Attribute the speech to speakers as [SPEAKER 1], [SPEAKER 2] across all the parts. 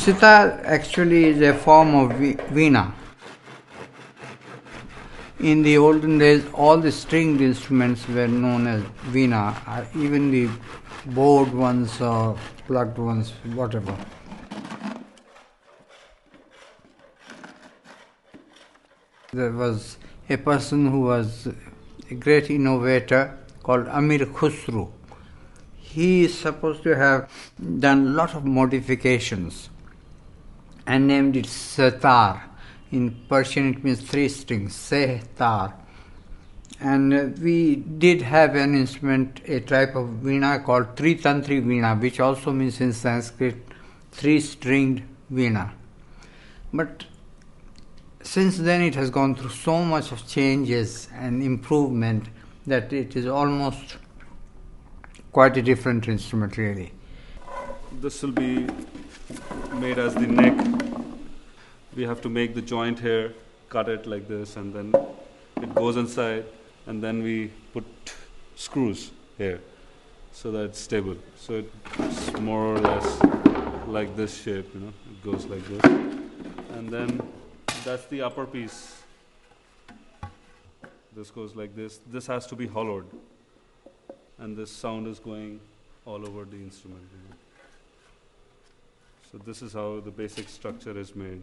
[SPEAKER 1] Sitar actually is a form of veena. In the olden days, all the stringed instruments were known as veena, even the bowed ones or plucked ones, whatever. There was a person who was a great innovator called Amir Khusru. He is supposed to have done a lot of modifications and named it Sitar. In Persian it means three strings, Sitar. And we did have an instrument, a type of veena called Tritantri veena, which also means in Sanskrit three-stringed veena. But since then it has gone through so much of changes and improvement that it is almost quite a different instrument really.
[SPEAKER 2] This will be made as the neck. We have to make the joint here, cut it like this, and then it goes inside, and then we put screws here so that it's stable. So it's more or less like this shape, it goes like this. And then that's the upper piece. This goes like this. This has to be hollowed, and this sound is going all over the instrument. So this is how the basic structure is made.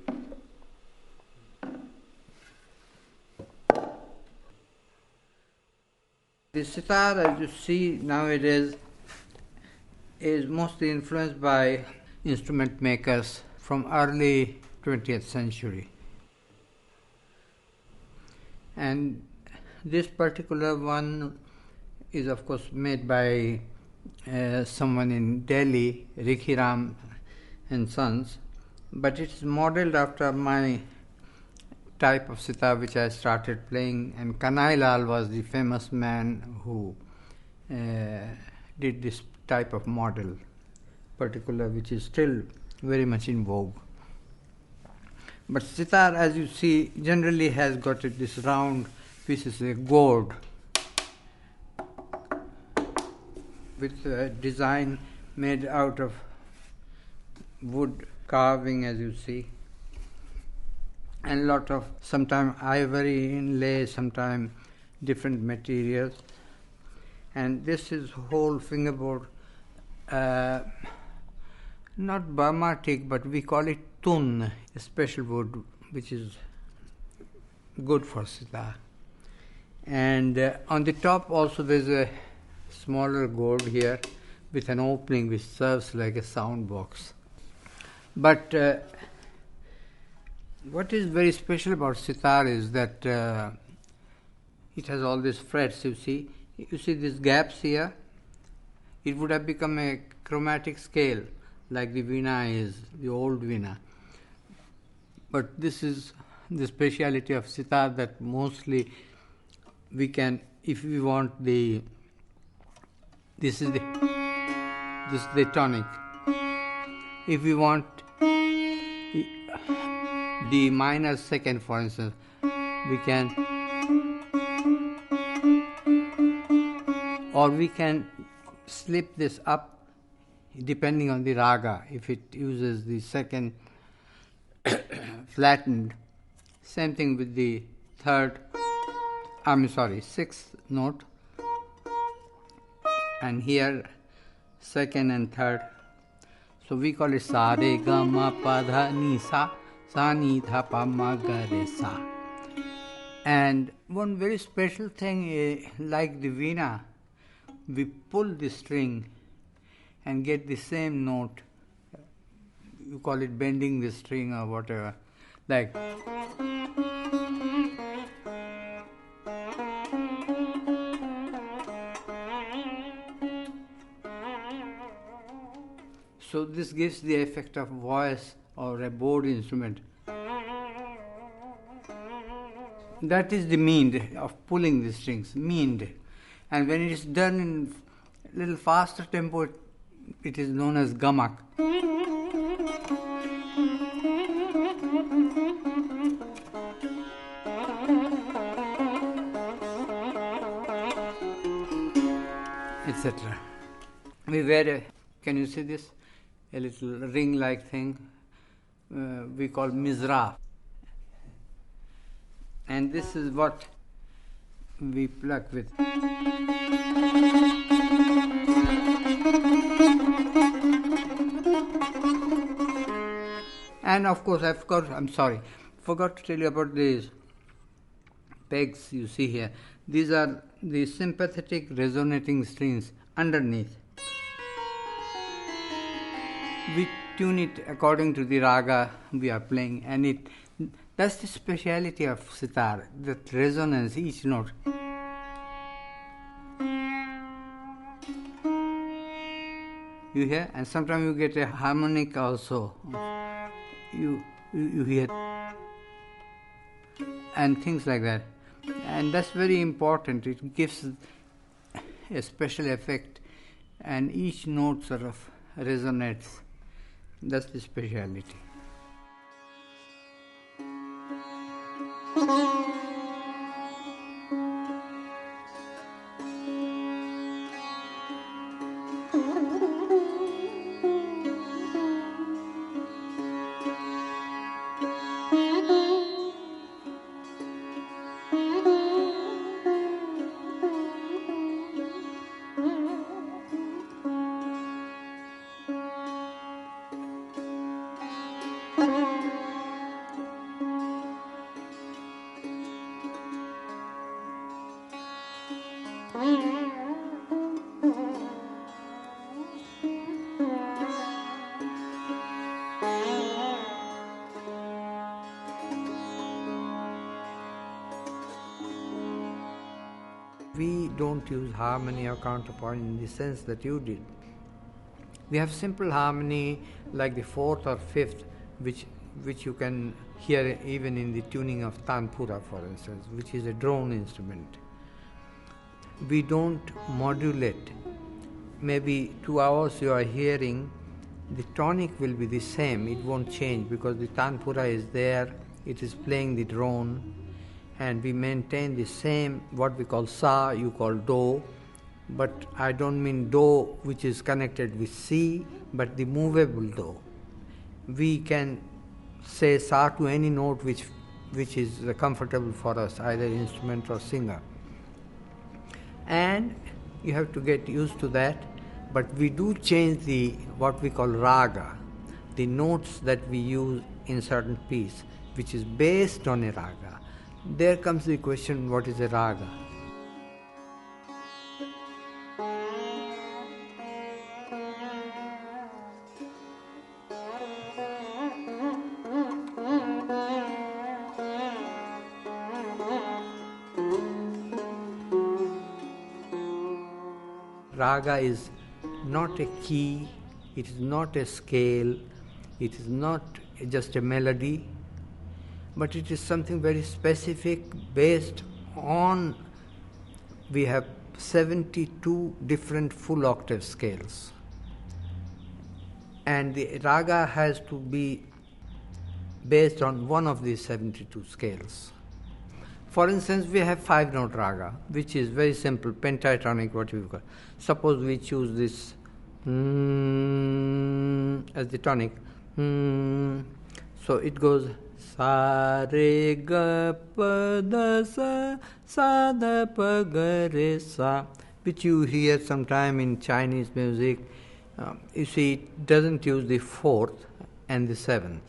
[SPEAKER 1] The sitar, as you see nowadays, is mostly influenced by instrument makers from early 20th century. And this particular one is of course made by someone in Delhi, Rikhiram and Sons, but it is modeled after my type of sitar which I started playing, and Kanai Lal was the famous man who did this type of model, particular, which is still very much in vogue. But sitar, as you see, generally has got this round piece, is a gourd with a design made out of wood carving, as you see, and a lot of sometimes ivory inlay, sometimes different materials. And this is whole fingerboard, not Burma teak, but we call it tun, a special wood which is good for sitar. And on the top also there's a smaller gourd here with an opening which serves like a sound box. But what is very special about sitar is that it has all these frets, you see these gaps here. It would have become a chromatic scale like the veena is, the old veena. But this is the speciality of sitar, that mostly we can, if we want this is the tonic. If we want the minor second, for instance, we can, or we can slip this up depending on the raga. If it uses the second flattened, same thing with the sixth note, and here second and third. So we call it sa re ga ma pa dha ni sa, sa ni dha pa ma ga re sa. And one very special thing, like the veena, we pull the string and get the same note. You call it bending the string or whatever, like. So this gives the effect of voice or a bowed instrument. That is the mean of pulling the strings, meaned. And when it is done in a little faster tempo, it is known as gamak. Etc. We wear can you see this? A little ring-like thing we call mizraf. And this is what we pluck with. And of course, forgot to tell you about these pegs you see here. These are the sympathetic resonating strings underneath. We tune it according to the raga we are playing, and that's the speciality of sitar, that resonance, each note. You hear? And sometimes you get a harmonic also. You hear, and things like that. And that's very important. It gives a special effect, and each note sort of resonates. That's the speciality. We don't use harmony or counterpoint in the sense that you did. We have simple harmony like the fourth or fifth, which you can hear even in the tuning of tanpura, for instance, which is a drone instrument. We don't modulate. Maybe 2 hours you are hearing, the tonic will be the same, it won't change because the tanpura is there, it is playing the drone, and we maintain the same, what we call sa, you call do, but I don't mean do which is connected with si, but the movable do. We can say sa to any note which is comfortable for us, either instrument or singer. And you have to get used to that, but we do change the what we call raga, the notes that we use in certain piece, which is based on a raga. There comes the question, what is a raga? Raga is not a key, it is not a scale, it is not just a melody, but it is something very specific based on, we have 72 different full octave scales. And the raga has to be based on one of these 72 scales. For instance, we have 5-note raga, which is very simple, pentatonic, what we call. Suppose we choose this as the tonic. So it goes sa re ga pa da sa da pa ga re sa, which you hear sometime in Chinese music. You see, it doesn't use the 4th and the 7th.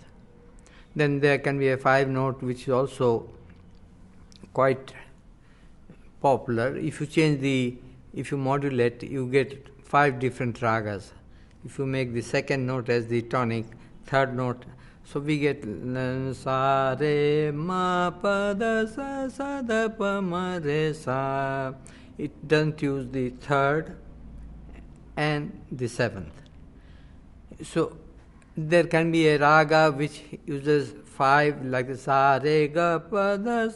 [SPEAKER 1] Then there can be a 5-note which is also quite popular. If you modulate, you get 5 different ragas. If you make the 2nd note as the tonic, 3rd note, so we get sa re ma pa da sa da pa ma re sa. It doesn't use the 3rd and the 7th. So there can be a raga which uses 5, like the sa re ga pa da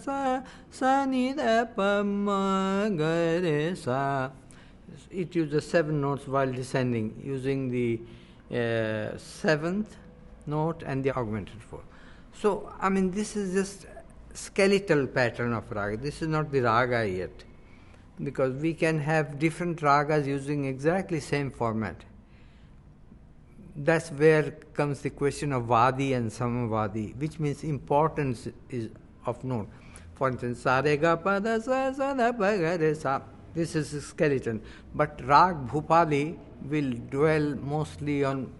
[SPEAKER 1] sa ni da pa ma ga re sa. It uses 7 notes while descending, using the 7th note and the augmented 4th. So, I mean, this is just skeletal pattern of raga. This is not the raga yet, because we can have different ragas using exactly same format. that's where comes the question of Vadi and Samavadi, which means importance is of note. For instance, sa re ga pa da sa sa da pa ga re sa. This is a skeleton. But Rag Bhupali will dwell mostly on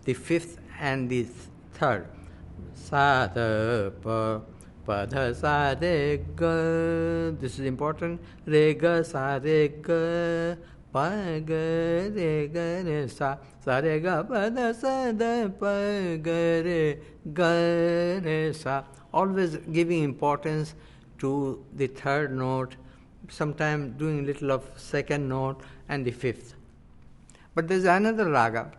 [SPEAKER 1] the fifth and the third. Sa da pa pa da sa re ga. This is important. Re ga sa re ga. Pa ga re sa re ga pa da sa da pa ga re sa. Always giving importance to the third note, sometimes doing a little of second note and the fifth. But there is another raga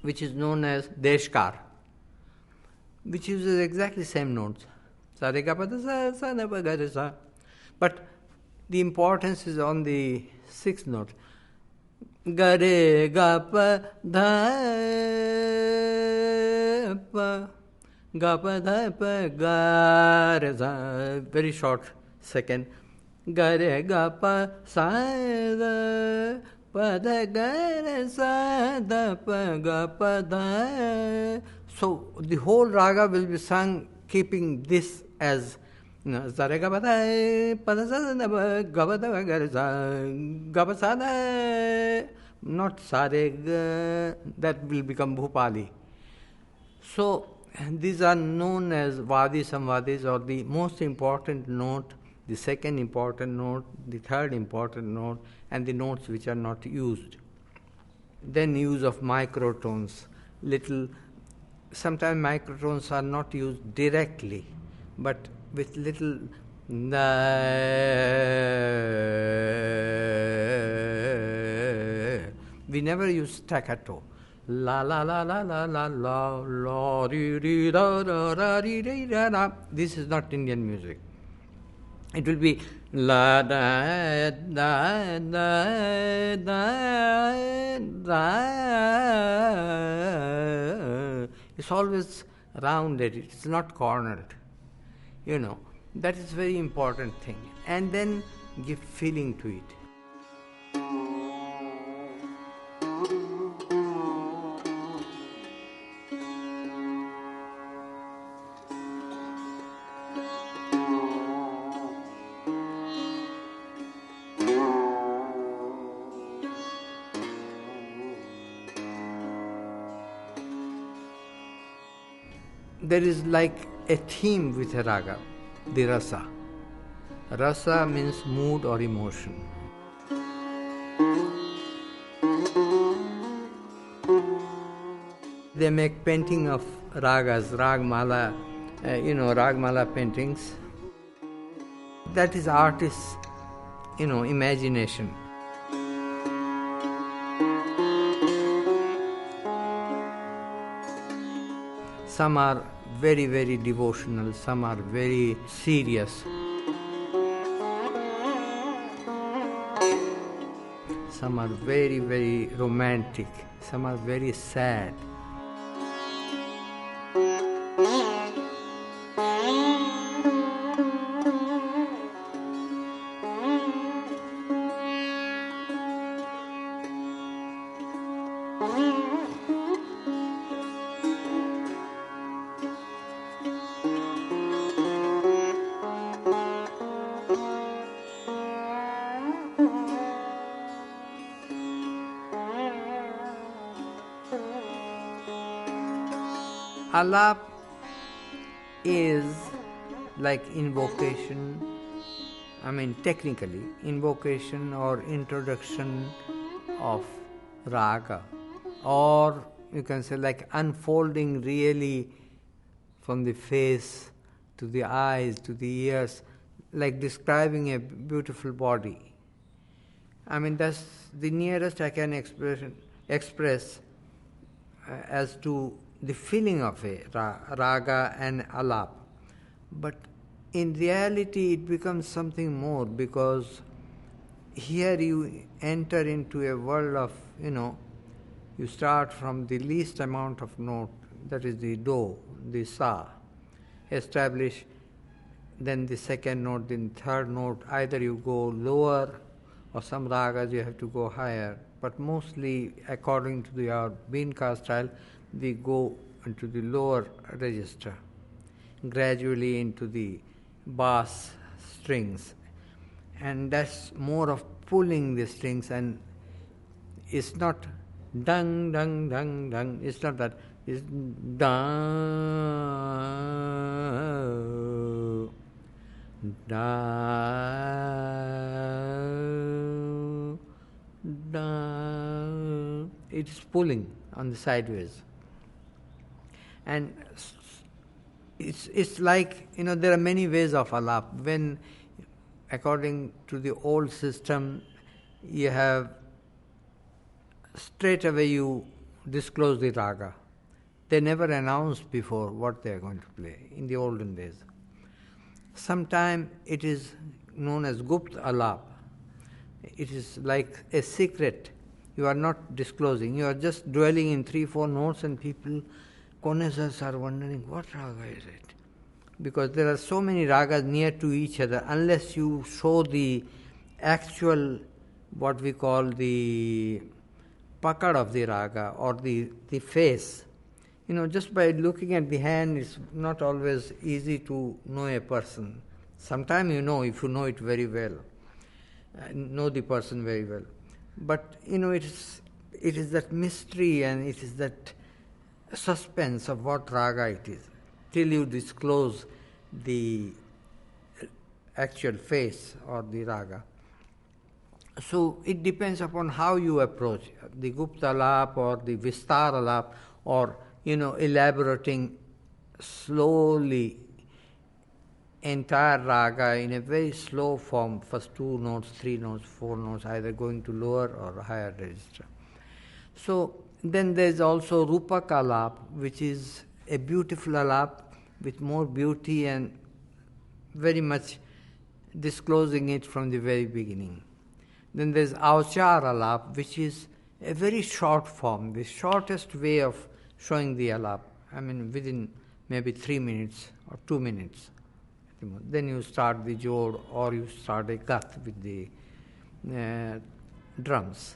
[SPEAKER 1] which is known as Deshkar, which uses exactly same notes. Sa re ga pa da sa da pa ga re sa. But the importance is on the sixth note. Ga re ga pa dha pa ga pa dha pa ga re sa. Very short second. Ga re ga pa sa da pa da ga re sa da pa ga pa da. So the whole raga will be sung keeping this as sa re ga pa da pa da sa da pa ga pa da ga re sa ga pa sa da, not sa re ga, that will become Bhupali. So these are known as Vadi Samvadis, or the most important note, the second important note, the third important note, and the notes which are not used. Then use of microtones. Sometimes microtones are not used directly, but with little we never use staccato. La la la la la la la la ri ri da da da ri ri da da. This is not Indian music. It will be la da da da da da. It's always rounded. It's not cornered. That is very important thing. And then give feeling to it. There is like a theme with a raga, the rasa. Rasa means mood or emotion. They make painting of ragas, ragmala, ragmala paintings. That is artist's, imagination. Some are very, very devotional, some are very serious. Some are very, very romantic, some are very sad. Alap is like invocation, technically, invocation or introduction of raga, or you can say like unfolding really from the face to the eyes to the ears, like describing a beautiful body. That's the nearest I can express as to the feeling of a raga and alap. But in reality it becomes something more, because here you enter into a world of, you start from the least amount of note, that is the do, the sa, establish, then the second note, then third note, either you go lower or some ragas you have to go higher. but mostly according to our Beenka style, we go into the lower register, gradually into the bass strings, and that's more of pulling the strings, and it's not dung dung dung dung, it's not that, it's dung dung dung. It's pulling on the sideways, and it's like, there are many ways of alap. When according to the old system, you have straight away you disclose the raga. They never announced before what they are going to play in the olden days. Sometimes it is known as Gupt Alap. It is like a secret. You are not disclosing. You are just dwelling in 3-4 notes, and people, connoisseurs, are wondering what raga is it? Because there are so many ragas near to each other. Unless you show the actual, what we call the pakad of the raga, or the face, just by looking at the hand, it's not always easy to know a person. Sometimes if you know it very well, know the person very well. But it is that mystery, and it is that suspense of what raga it is, till you disclose the actual face or the raga. So it depends upon how you approach the Gupta alap or the Vistar alap, or elaborating slowly entire raga in a very slow form, first 2 notes, 3 notes, 4 notes, either going to lower or higher register. So then there's also Rupak alap, which is a beautiful alap with more beauty and very much disclosing it from the very beginning. Then there's Avchar alap, which is a very short form, the shortest way of showing the alap. Within maybe 3 minutes or 2 minutes. Then you start the jod, or you start a gat with the drums.